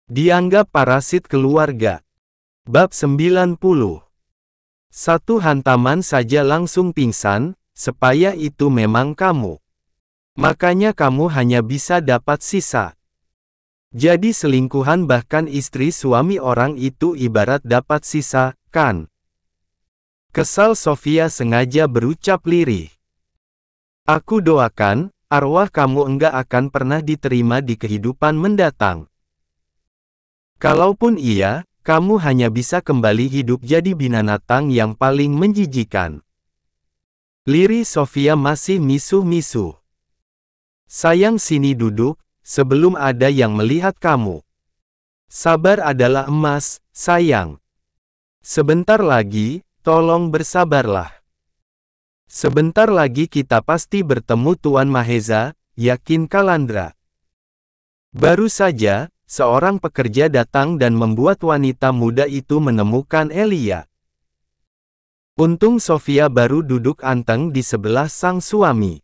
Dianggap parasit keluarga. Bab 90. Satu hantaman saja langsung pingsan, supaya itu memang kamu. Makanya kamu hanya bisa dapat sisa. Jadi selingkuhan bahkan istri suami orang itu ibarat dapat sisa, kan? Kesal Sofia sengaja berucap lirih. Aku doakan, arwah kamu enggak akan pernah diterima di kehidupan mendatang. Kalaupun iya, kamu hanya bisa kembali hidup jadi binatang yang paling menjijikan. Lirih Sofia masih misuh-misuh. Sayang sini duduk, sebelum ada yang melihat kamu. Sabar adalah emas, sayang. Sebentar lagi, tolong bersabarlah. Sebentar lagi kita pasti bertemu Tuan Mahesa, yakin Kalandra. Baru saja, seorang pekerja datang dan membuat wanita muda itu menemukan Elia. Untung Sofia baru duduk anteng di sebelah sang suami.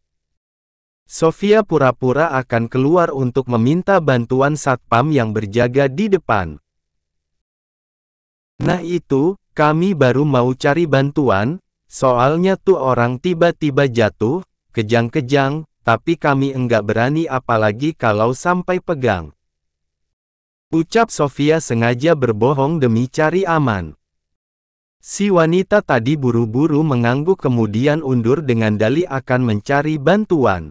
Sofia pura-pura akan keluar untuk meminta bantuan satpam yang berjaga di depan. Nah itu, kami baru mau cari bantuan, soalnya tuh orang tiba-tiba jatuh, kejang-kejang, tapi kami enggak berani apalagi kalau sampai pegang. Ucap Sofia sengaja berbohong demi cari aman. Si wanita tadi buru-buru mengangguk kemudian undur dengan dalih akan mencari bantuan.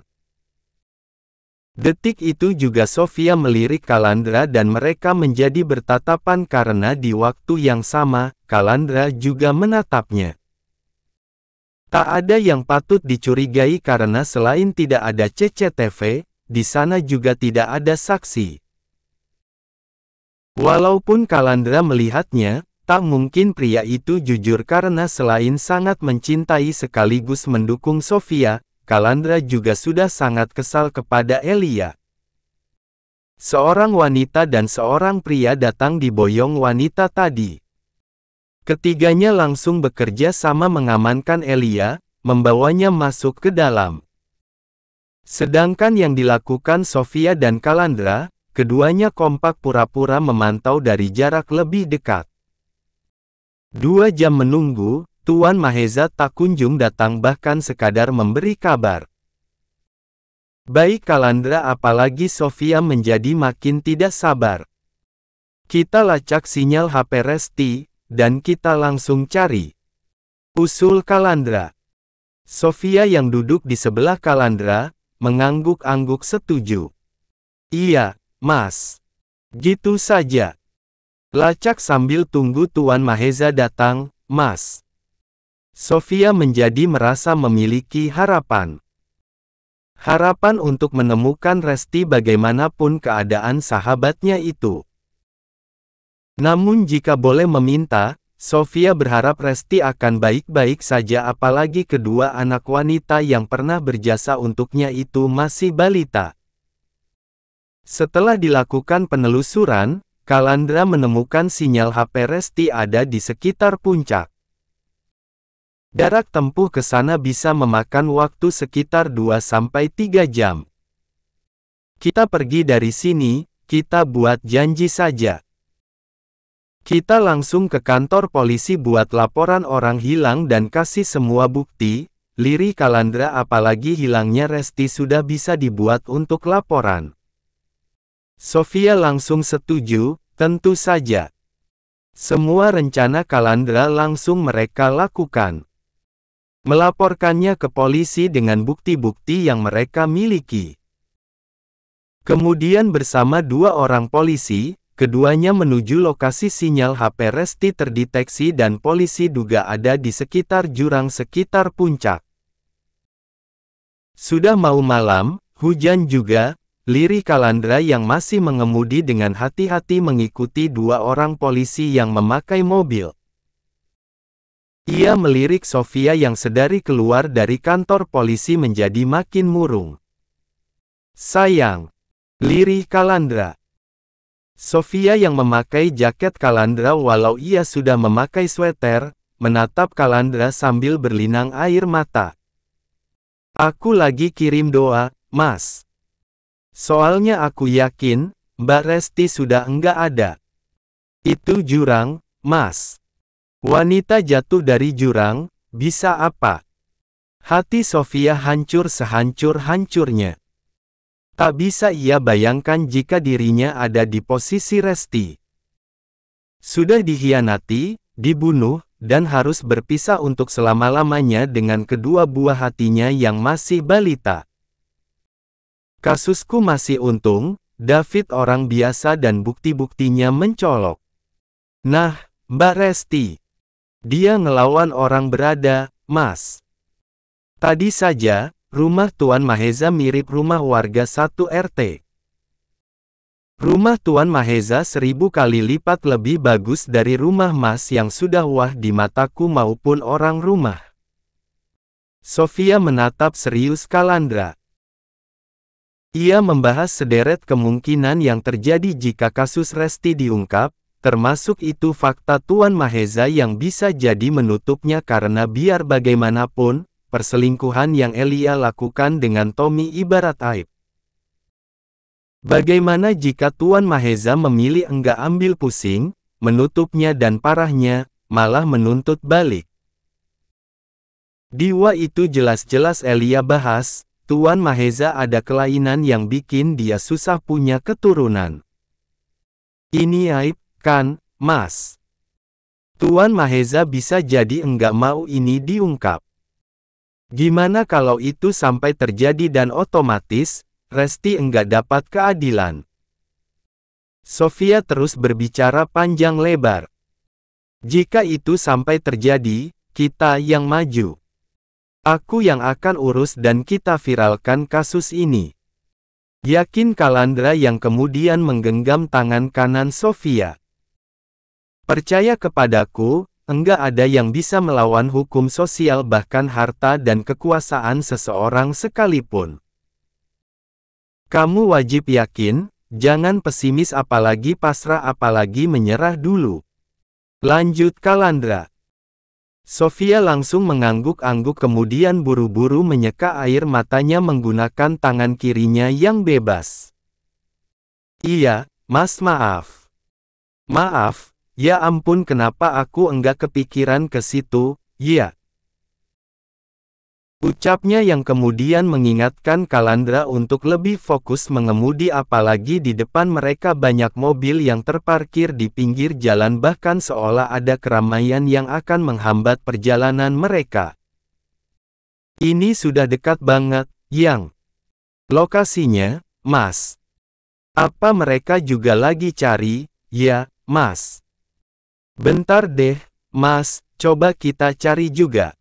Detik itu juga Sofia melirik Kalandra dan mereka menjadi bertatapan karena di waktu yang sama, Kalandra juga menatapnya. Tak ada yang patut dicurigai karena selain tidak ada CCTV, di sana juga tidak ada saksi. Walaupun Kalandra melihatnya, tak mungkin pria itu jujur karena selain sangat mencintai sekaligus mendukung Sofia, Kalandra juga sudah sangat kesal kepada Elia. Seorang wanita dan seorang pria datang di boyong wanita tadi. Ketiganya langsung bekerja sama mengamankan Elia, membawanya masuk ke dalam. Sedangkan yang dilakukan Sofia dan Kalandra, keduanya kompak pura-pura memantau dari jarak lebih dekat. 2 jam menunggu, Tuan Mahesa tak kunjung datang bahkan sekadar memberi kabar. Baik Kalandra apalagi Sofia menjadi makin tidak sabar. Kita lacak sinyal HP Resti, dan kita langsung cari. Usul Kalandra. Sofia yang duduk di sebelah Kalandra, mengangguk-angguk setuju. Iya, Mas. Gitu saja. Lacak sambil tunggu Tuan Mahesa datang, Mas. Sofia menjadi merasa memiliki harapan. Harapan untuk menemukan Resti bagaimanapun keadaan sahabatnya itu. Namun jika boleh meminta, Sofia berharap Resti akan baik-baik saja apalagi kedua anak wanita yang pernah berjasa untuknya itu masih balita. Setelah dilakukan penelusuran, Kalandra menemukan sinyal HP Resti ada di sekitar puncak. Jarak tempuh ke sana bisa memakan waktu sekitar 2-3 jam. Kita pergi dari sini, kita buat janji saja. Kita langsung ke kantor polisi buat laporan orang hilang dan kasih semua bukti, lirih Kalandra apalagi hilangnya Resti sudah bisa dibuat untuk laporan. Sofia langsung setuju, tentu saja. Semua rencana Kalandra langsung mereka lakukan. Melaporkannya ke polisi dengan bukti-bukti yang mereka miliki. Kemudian bersama 2 orang polisi, keduanya menuju lokasi sinyal HP Resti terdeteksi dan polisi duga ada di sekitar jurang sekitar puncak. Sudah mau malam, hujan juga, lirih Kalandra yang masih mengemudi dengan hati-hati mengikuti 2 orang polisi yang memakai mobil. Ia melirik Sofia yang sedari keluar dari kantor polisi menjadi makin murung. Sayang. Lirih Kalandra. Sofia yang memakai jaket Kalandra walau ia sudah memakai sweter, menatap Kalandra sambil berlinang air mata. Aku lagi kirim doa, Mas. Soalnya aku yakin, Mbak Resti sudah enggak ada. Itu jurang, Mas. Wanita jatuh dari jurang, bisa apa? Hati Sofia hancur sehancur-hancurnya. Tak bisa ia bayangkan jika dirinya ada di posisi Resti. Sudah dikhianati, dibunuh, dan harus berpisah untuk selama-lamanya dengan kedua buah hatinya yang masih balita. Kasusku masih untung, David orang biasa dan bukti-buktinya mencolok. Nah, Mbak Resti. Dia ngelawan orang berada, Mas. Tadi saja, rumah Tuan Maheza mirip rumah warga 1 RT. Rumah Tuan Maheza 1000 kali lipat lebih bagus dari rumah Mas yang sudah wah di mataku maupun orang rumah. Sofia menatap serius Kalandra. Ia membahas sederet kemungkinan yang terjadi jika kasus Resti diungkap, termasuk itu fakta Tuan Maheza yang bisa jadi menutupnya karena biar bagaimanapun, perselingkuhan yang Elia lakukan dengan Tommy ibarat aib. Bagaimana jika Tuan Maheza memilih enggak ambil pusing, menutupnya dan parahnya, malah menuntut balik? Diwa itu jelas-jelas Elia bahas, Tuan Maheza ada kelainan yang bikin dia susah punya keturunan. Ini aib, kan, Mas? Tuan Maheza bisa jadi enggak mau ini diungkap. Gimana kalau itu sampai terjadi dan otomatis, Resti enggak dapat keadilan? Sofia terus berbicara panjang lebar. Jika itu sampai terjadi, kita yang maju. Aku yang akan urus dan kita viralkan kasus ini. Yakin Kalandra yang kemudian menggenggam tangan kanan Sofia. Percaya kepadaku, enggak ada yang bisa melawan hukum sosial bahkan harta dan kekuasaan seseorang sekalipun. Kamu wajib yakin, jangan pesimis apalagi pasrah apalagi menyerah dulu. Lanjut Kalandra. Sofia langsung mengangguk-angguk kemudian buru-buru menyeka air matanya menggunakan tangan kirinya yang bebas. Iya, Mas maaf. Maaf, ya ampun kenapa aku enggak kepikiran ke situ, ya. Ucapnya yang kemudian mengingatkan Kalandra untuk lebih fokus mengemudi apalagi di depan mereka banyak mobil yang terparkir di pinggir jalan bahkan seolah ada keramaian yang akan menghambat perjalanan mereka. Ini sudah dekat banget, Yang. Lokasinya, Mas. Apa mereka juga lagi cari, ya, Mas? Bentar deh, Mas, coba kita cari juga.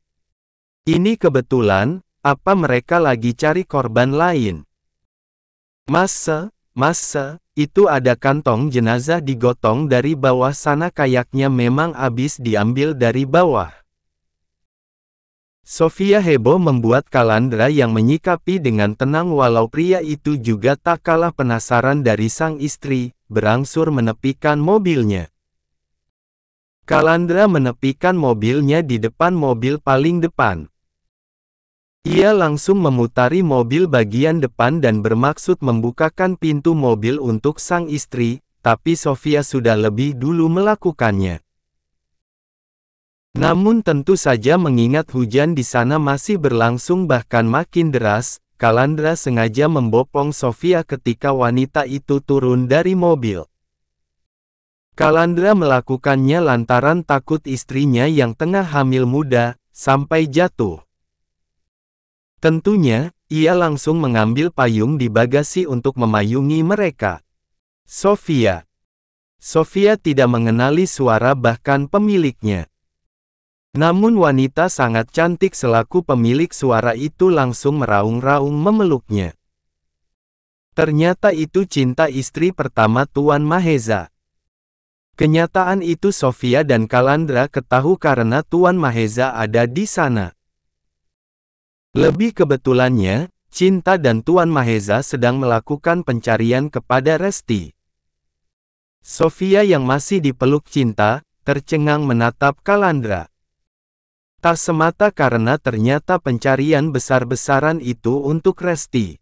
Ini kebetulan, apa mereka lagi cari korban lain? Masa, itu ada kantong jenazah digotong dari bawah sana kayaknya memang abis diambil dari bawah. Sofia heboh membuat Kalandra yang menyikapi dengan tenang walau pria itu juga tak kalah penasaran dari sang istri, berangsur menepikan mobilnya. Kalandra menepikan mobilnya di depan mobil paling depan. Ia langsung memutari mobil bagian depan dan bermaksud membukakan pintu mobil untuk sang istri, tapi Sofia sudah lebih dulu melakukannya. Namun tentu saja mengingat hujan di sana masih berlangsung bahkan makin deras, Kalandra sengaja membopong Sofia ketika wanita itu turun dari mobil. Kalandra melakukannya lantaran takut istrinya yang tengah hamil muda, sampai jatuh. Tentunya, ia langsung mengambil payung di bagasi untuk memayungi mereka. Sofia tidak mengenali suara bahkan pemiliknya. Namun wanita sangat cantik selaku pemilik suara itu langsung meraung-raung memeluknya. Ternyata itu cinta istri pertama Tuan Maheza. Kenyataan itu Sofia dan Kalandra ketahui karena Tuan Maheza ada di sana. Lebih kebetulannya, Cinta dan Tuan Maheza sedang melakukan pencarian kepada Resti. Sofia yang masih dipeluk Cinta, tercengang menatap Kalandra. Tak semata karena ternyata pencarian besar-besaran itu untuk Resti.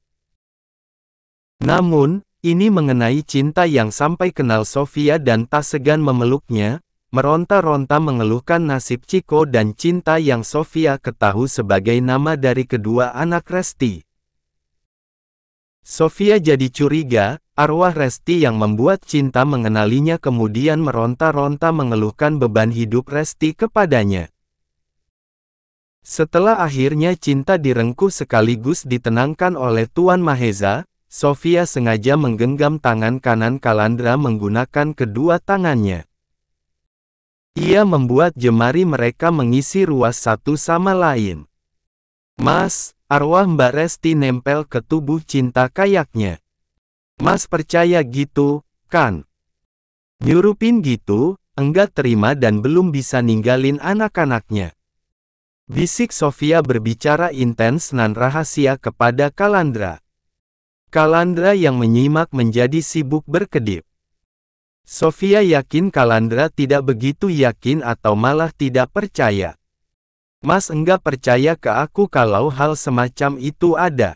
Namun, Ini mengenai cinta yang sampai kenal Sofia dan tak segan memeluknya, meronta-ronta mengeluhkan nasib Chico dan cinta yang Sofia ketahui sebagai nama dari kedua anak Resti. Sofia jadi curiga, arwah Resti yang membuat cinta mengenalinya kemudian meronta-ronta mengeluhkan beban hidup Resti kepadanya. Setelah akhirnya cinta direngkuh sekaligus ditenangkan oleh Tuan Mahesa, Sofia sengaja menggenggam tangan kanan Kalandra menggunakan kedua tangannya. Ia membuat jemari mereka mengisi ruas satu sama lain. Mas, arwah Mbak Resti nempel ke tubuh cinta kayaknya. Mas percaya gitu, kan? Nyurupin gitu, enggak terima dan belum bisa ninggalin anak-anaknya. Bisik Sofia berbicara intens dan rahasia kepada Kalandra. Kalandra yang menyimak menjadi sibuk berkedip. Sofia yakin Kalandra tidak begitu yakin atau malah tidak percaya. Mas enggak percaya ke aku kalau hal semacam itu ada.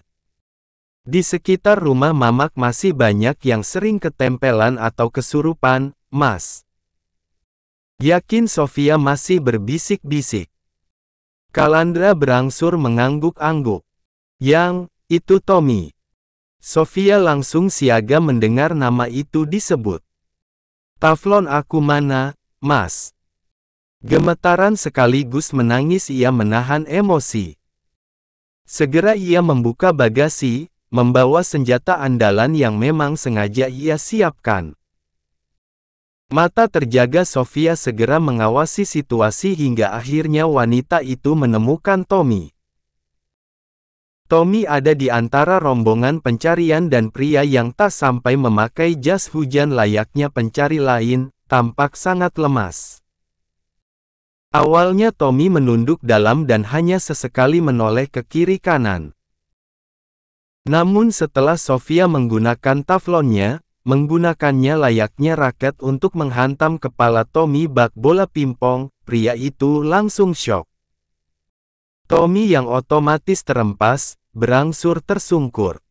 Di sekitar rumah Mamak masih banyak yang sering ketempelan atau kesurupan, Mas. Yakin Sofia masih berbisik-bisik. Kalandra berangsur mengangguk-angguk. Yang, itu Tommy. Sofia langsung siaga mendengar nama itu disebut. Taflon aku mana, Mas? Gemetaran sekaligus menangis ia menahan emosi. Segera ia membuka bagasi, membawa senjata andalan yang memang sengaja ia siapkan. Mata terjaga Sofia segera mengawasi situasi hingga akhirnya wanita itu menemukan Tommy. Tommy ada di antara rombongan pencarian dan pria yang tak sampai memakai jas hujan layaknya pencari lain, tampak sangat lemas. Awalnya Tommy menunduk dalam dan hanya sesekali menoleh ke kiri kanan. Namun setelah Sofia menggunakan taflonnya, menggunakannya layaknya raket untuk menghantam kepala Tommy bak bola pimpong, pria itu langsung syok. Tommy yang otomatis terempas, berangsur tersungkur.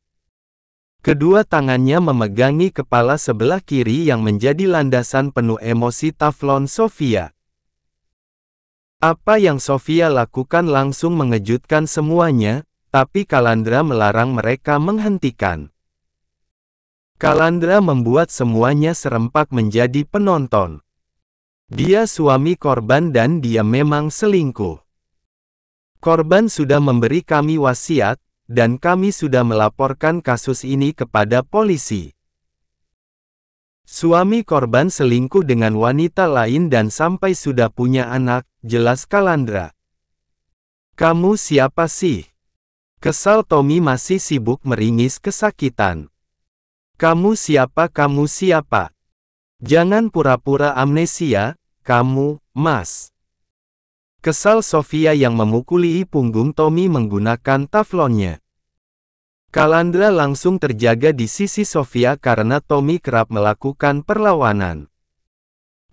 Kedua tangannya memegangi kepala sebelah kiri yang menjadi landasan penuh emosi taflon Sofia. Apa yang Sofia lakukan langsung mengejutkan semuanya, tapi Kalandra melarang mereka menghentikan. Kalandra membuat semuanya serempak menjadi penonton. Dia suami korban dan dia memang selingkuh. Korban sudah memberi kami wasiat, dan kami sudah melaporkan kasus ini kepada polisi. Suami korban selingkuh dengan wanita lain dan sampai sudah punya anak, jelas Kalandra. Kamu siapa sih? Kesal Tommy masih sibuk meringis kesakitan. Kamu siapa? Kamu siapa? Jangan pura-pura amnesia, kamu, Mas. Kesal Sofia yang memukuli punggung Tommy menggunakan taflonnya. Kalandra langsung terjaga di sisi Sofia karena Tommy kerap melakukan perlawanan.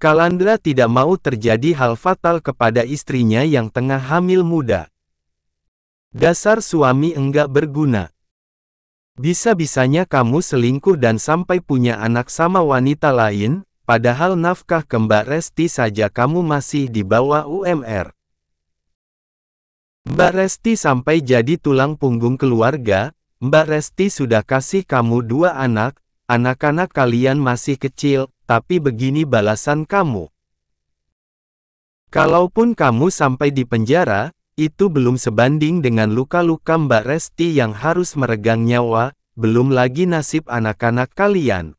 Kalandra tidak mau terjadi hal fatal kepada istrinya yang tengah hamil muda. Dasar suami enggak berguna. Bisa-bisanya kamu selingkuh dan sampai punya anak sama wanita lain, padahal nafkah ke Mbak Resti saja kamu masih di bawah UMR. Mbak Resti sampai jadi tulang punggung keluarga, Mbak Resti sudah kasih kamu 2 anak, anak-anak kalian masih kecil, tapi begini balasan kamu. Kalaupun kamu sampai di penjara, itu belum sebanding dengan luka-luka Mbak Resti yang harus meregang nyawa, belum lagi nasib anak-anak kalian.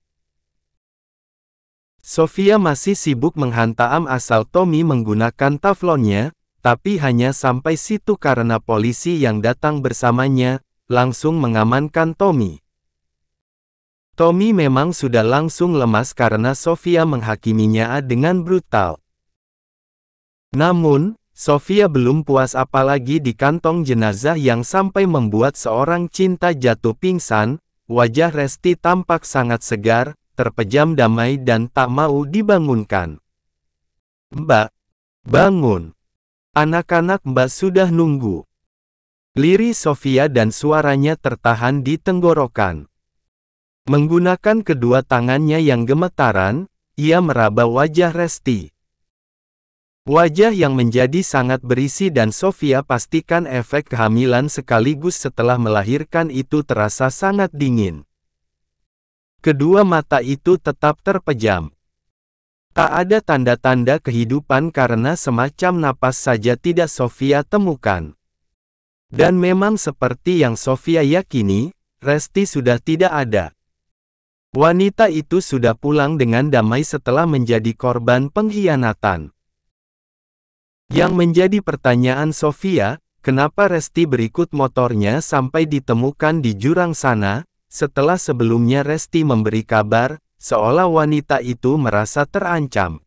Sofia masih sibuk menghantam asal Tommy menggunakan taflonnya, tapi hanya sampai situ karena polisi yang datang bersamanya, langsung mengamankan Tommy. Tommy memang sudah langsung lemas karena Sofia menghakiminya dengan brutal. Namun, Sofia belum puas apalagi di kantong jenazah yang sampai membuat seorang cinta jatuh pingsan, wajah Resti tampak sangat segar, terpejam damai dan tak mau dibangunkan. Mbak, bangun. Anak-anak Mbak sudah nunggu. Lirih Sofia dan suaranya tertahan di tenggorokan. Menggunakan kedua tangannya yang gemetaran, ia meraba wajah Resti. Wajah yang menjadi sangat berisi dan Sofia pastikan efek kehamilan sekaligus setelah melahirkan itu terasa sangat dingin. Kedua mata itu tetap terpejam. Tak ada tanda-tanda kehidupan karena semacam napas saja tidak Sofia temukan. Dan memang seperti yang Sofia yakini, Resti sudah tidak ada. Wanita itu sudah pulang dengan damai setelah menjadi korban pengkhianatan. Yang menjadi pertanyaan Sofia, kenapa Resti berikut motornya sampai ditemukan di jurang sana, setelah sebelumnya Resti memberi kabar, seolah wanita itu merasa terancam.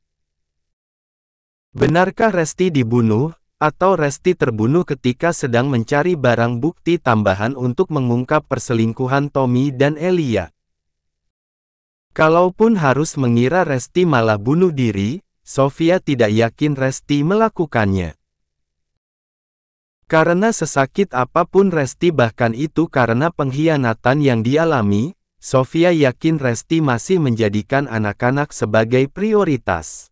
Benarkah Resti dibunuh, atau Resti terbunuh ketika sedang mencari barang bukti tambahan untuk mengungkap perselingkuhan Tommy dan Elia? Kalaupun harus mengira Resti malah bunuh diri, Sofia tidak yakin Resti melakukannya. Karena sesakit apapun Resti bahkan itu karena pengkhianatan yang dialami, Sofia yakin Resti masih menjadikan anak-anak sebagai prioritas.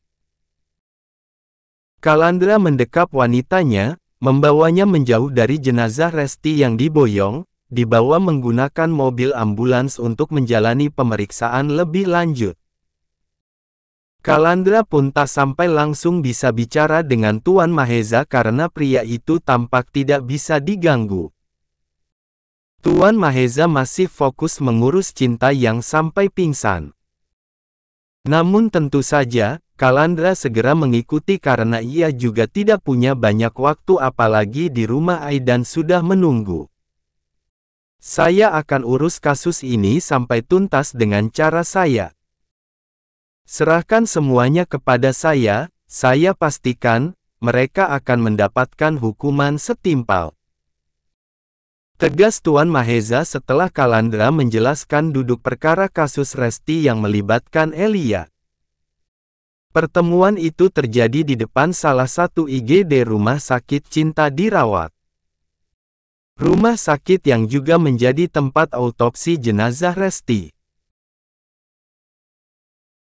Calandra mendekap wanitanya, membawanya menjauh dari jenazah Resti yang diboyong, dibawa menggunakan mobil ambulans untuk menjalani pemeriksaan lebih lanjut. Calandra pun tak sampai langsung bisa bicara dengan Tuan Mahesa karena pria itu tampak tidak bisa diganggu. Tuan Mahesa masih fokus mengurus cinta yang sampai pingsan. Namun tentu saja, Calandra segera mengikuti karena ia juga tidak punya banyak waktu apalagi di rumah Aidan sudah menunggu. Saya akan urus kasus ini sampai tuntas dengan cara saya. Serahkan semuanya kepada saya pastikan, mereka akan mendapatkan hukuman setimpal. Tegas Tuan Mahesa setelah Calandra menjelaskan duduk perkara kasus Resti yang melibatkan Elia. Pertemuan itu terjadi di depan salah satu IGD rumah sakit Cinta dirawat. Rumah sakit yang juga menjadi tempat autopsi jenazah Resti.